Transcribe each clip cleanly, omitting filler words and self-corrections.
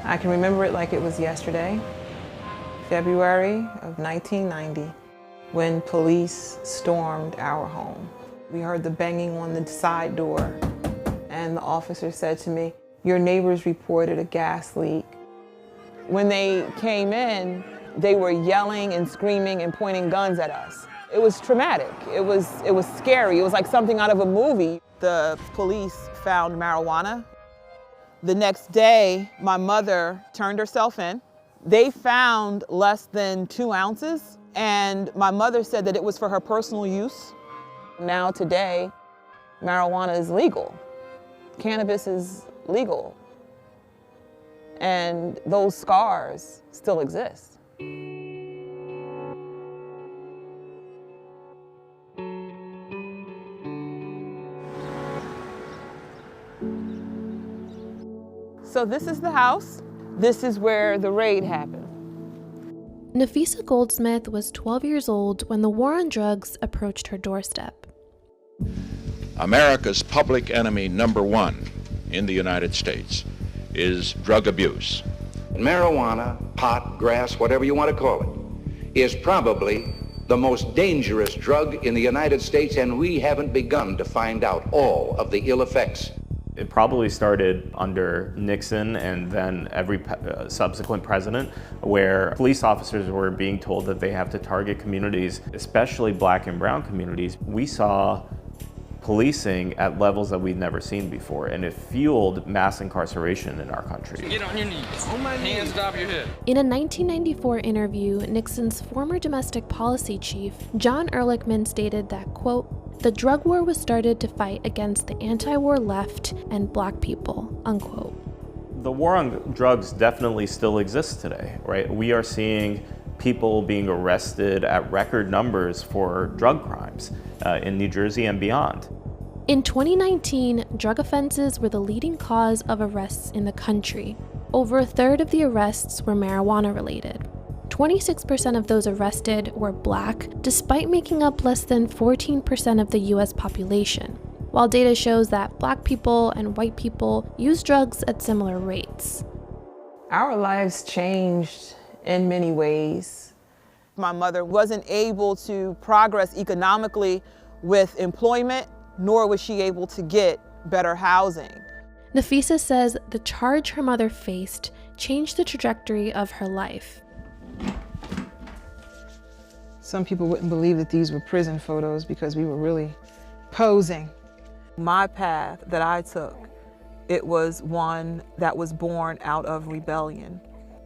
I can remember it like it was yesterday, February of 1990, when police stormed our home. We heard the banging on the side door, and the officer said to me, "Your neighbors reported a gas leak." When they came in, they were yelling and screaming and pointing guns at us. It was traumatic. It was scary. It was like something out of a movie. The police found marijuana. The next day, my mother turned herself in. They found less than 2 ounces, and my mother said that it was for her personal use. Now today, marijuana is legal. Cannabis is legal. And those scars still exist. So this is the house. This is where the raid happened. Nafeesah Goldsmith was 12 years old when the war on drugs approached her doorstep. America's public enemy number one in the United States is drug abuse. Marijuana, pot, grass, whatever you want to call it, is probably the most dangerous drug in the United States, and we haven't begun to find out all of the ill effects. It probably started under Nixon and then every subsequent president, where police officers were being told that they have to target communities, especially black and brown communities. We saw policing at levels that we'd never seen before, and it fueled mass incarceration in our country. Get on your knees. On my knees. Hands off your head. In a 1994 interview, Nixon's former domestic policy chief, John Ehrlichman, stated that, quote, "The drug war was started to fight against the anti-war left and black people," unquote. The war on drugs definitely still exists today, right? We are seeing people being arrested at record numbers for drug crimes in New Jersey and beyond. In 2019, drug offenses were the leading cause of arrests in the country. Over a third of the arrests were marijuana related. 26% of those arrested were black, despite making up less than 14% of the US population, while data shows that black people and white people use drugs at similar rates. Our lives changed in many ways. My mother wasn't able to progress economically with employment, nor was she able to get better housing. Nafeesah says the charge her mother faced changed the trajectory of her life. Some people wouldn't believe that these were prison photos because we were really posing. My path that I took, it was one that was born out of rebellion.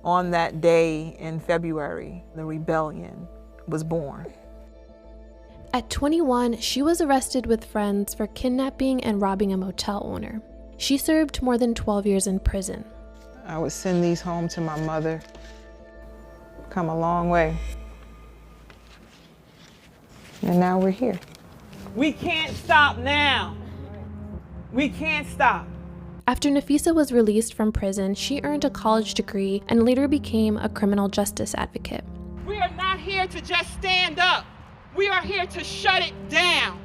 On that day in February, the rebellion was born. At 21, she was arrested with friends for kidnapping and robbing a motel owner. She served more than 12 years in prison. I would send these home to my mother. Come a long way. And now we're here. We can't stop now. We can't stop. After Nafeesah was released from prison, she earned a college degree and later became a criminal justice advocate. We are not here to just stand up. We are here to shut it down.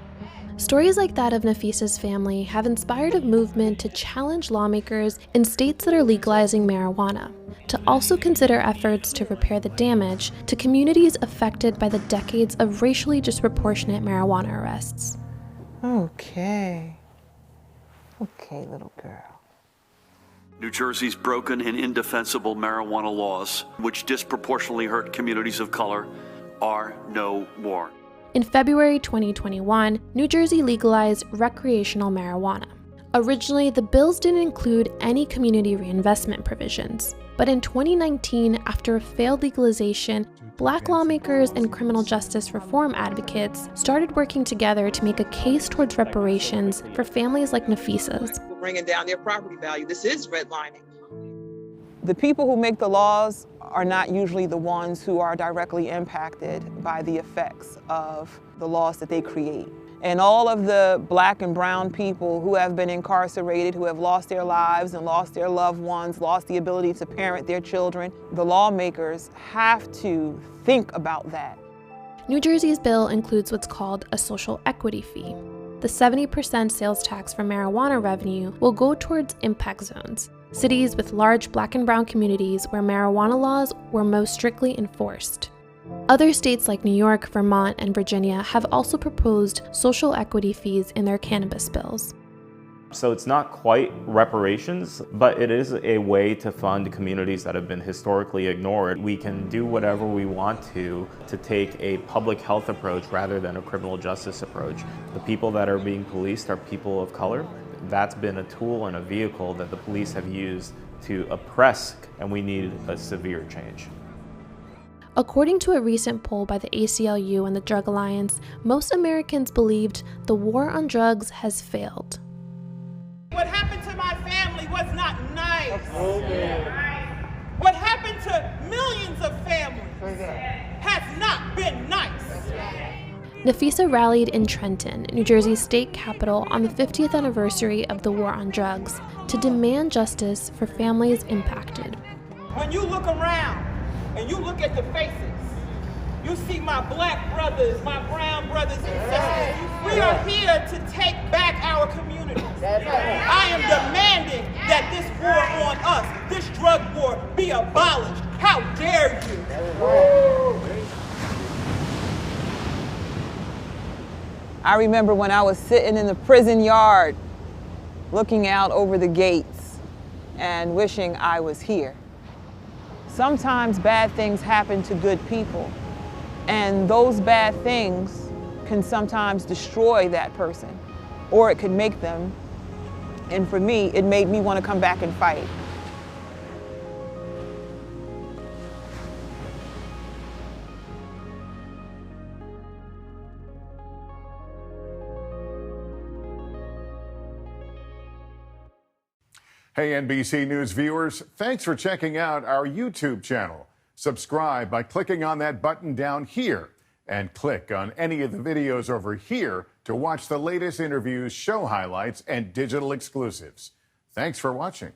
Stories like that of Nafeesah's family have inspired a movement to challenge lawmakers in states that are legalizing marijuana, to also consider efforts to repair the damage to communities affected by the decades of racially disproportionate marijuana arrests. Okay, little girl. New Jersey's broken and indefensible marijuana laws, which disproportionately hurt communities of color, are no more. In February 2021, New Jersey legalized recreational marijuana. Originally, the bills didn't include any community reinvestment provisions. But in 2019, after a failed legalization, Black lawmakers and criminal justice reform advocates started working together to make a case towards reparations for families like Nafeesah's. Bringing down their property value. This is redlining. The people who make the laws are not usually the ones who are directly impacted by the effects of the laws that they create. And all of the Black and brown people who have been incarcerated, who have lost their lives and lost their loved ones, lost the ability to parent their children, the lawmakers have to think about that. New Jersey's bill includes what's called a social equity fee. The 70% sales tax for marijuana revenue will go towards impact zones. cities with large Black and brown communities where marijuana laws were most strictly enforced. Other states like New York, Vermont, and Virginia have also proposed social equity fees in their cannabis bills. So it's not quite reparations, but it is a way to fund communities that have been historically ignored. We can do whatever we want to take a public health approach rather than a criminal justice approach. The people that are being policed are people of color. That's been a tool and a vehicle that the police have used to oppress, and we need a severe change. According to a recent poll by the ACLU and the Drug Alliance, most Americans believed the war on drugs has failed. What happened to my family was not nice. What happened to millions of families has not been nice. Nafeesah rallied in Trenton, New Jersey's state capital, on the 50th anniversary of the war on drugs to demand justice for families impacted. When you look around and you look at the faces, you see my Black brothers, my brown brothers and sisters. We are here to take back our communities. I am demanding that this war on us, this drug war, be abolished. How dare you? I remember when I was sitting in the prison yard, looking out over the gates and wishing I was here. Sometimes bad things happen to good people, and those bad things can sometimes destroy that person, or it could make them. And for me, it made me want to come back and fight. Hey, NBC News viewers, thanks for checking out our YouTube channel. Subscribe by clicking on that button down here, and click on any of the videos over here to watch the latest interviews, show highlights, and digital exclusives. Thanks for watching.